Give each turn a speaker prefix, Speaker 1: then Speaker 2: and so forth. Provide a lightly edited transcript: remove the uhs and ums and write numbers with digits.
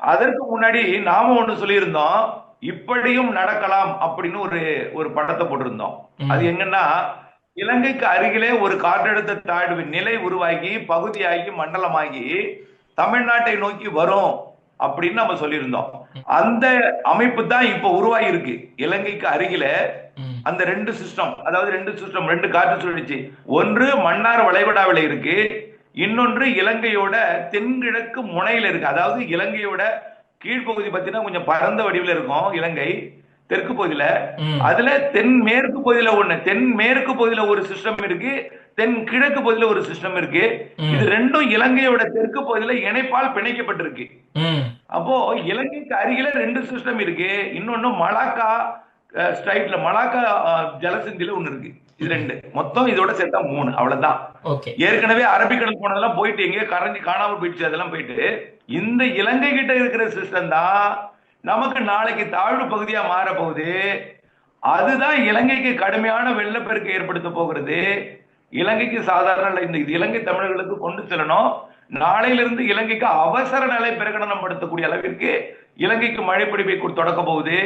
Speaker 1: அதற்கு முன்னாடி நாம ஒண்ணு சொல்லியிருந்தோம். இப்படியும் நடக்கலாம் அப்படின்னு ஒரு ஒரு படத்தை போட்டிருந்தோம். அது
Speaker 2: ம்.
Speaker 1: எங்கன்னா, இலங்கைக்கு அருகிலே ஒரு காற்றழுத்த தாழ்வு நிலை உருவாகி, பகுதியாகி, மண்டலமாகி, தமிழ்நாட்டை நோக்கி வரும் அப்படின்னு நம்ம சொல்லியிருந்தோம்.
Speaker 2: ம்.
Speaker 1: அந்த அமைப்பு தான் இப்ப உருவாகி இருக்கு. இலங்கைக்கு அருகில
Speaker 2: ம்.
Speaker 1: அந்த ரெண்டு சிஸ்டம், அதாவது ரெண்டு சிஸ்டம், ரெண்டு காற்று சுழற்சி. ஒன்று மன்னார் வளைகுடாவில் இருக்கு, இன்னொன்று இலங்கையோட தென்கிழக்கு முனையில இருக்கு. அதாவது இலங்கையோட கீழ்ப்பகுதி பார்த்தீங்கன்னா கொஞ்சம் பரந்த வடிவில் இருக்கும் இலங்கை தெற்கு பகுதியில.
Speaker 2: ம்.
Speaker 1: அதுல தென்மேற்கு பகுதியில ஒண்ணு, தென்மேற்கு பகுதியில ஒரு சிஸ்டம் இருக்கு, தென் கிழக்கு பகுதியில ஒரு சிஸ்டம் இருக்கு. இது
Speaker 2: ம்.
Speaker 1: ரெண்டும் இலங்கையோட தெற்கு பகுதியில இணைப்பால் பிணைக்கப்பட்டிருக்கு.
Speaker 2: ம்.
Speaker 1: அப்போ இலங்கைக்கு அருகில ரெண்டு சிஸ்டம் இருக்கு. இன்னொன்னு மலாக்கா ஸ்ட்ரைட்ல, மலாக்கா ஜலசந்தியில ஒண்ணு இருக்கு. இது
Speaker 2: ம்.
Speaker 1: ரெண்டு, மொத்தம் இதோட சேர்த்தா மூணு, அவ்வளவுதான்.
Speaker 2: ஓகே.
Speaker 1: ஏற்கனவே அரபிக்கடல் போனதெல்லாம் போயிட்டு எங்கேயோ கரைஞ்சு காணாம போயிடுச்சு. அதெல்லாம் போயிட்டு இந்த இலங்கை கிட்ட இருக்கிற சிஸ்டம் தான் நமக்கு நாளைக்கு தாழ்வு பகுதியா மாற போகுது. அதுதான் இலங்கைக்கு கடுமையான வெள்ளப்பெருக்கு ஏற்படுத்த போகிறது. இலங்கைக்கு சாதாரண இந்த இலங்கை தமிழர்களுக்கு கொண்டு செல்லணும். நாளையிலிருந்து இலங்கைக்கு அவசர நிலை பிரகடனம் படுத்தக்கூடிய அளவிற்கு இலங்கைக்கு மழை பிடிப்பை தொடக்க போகுது.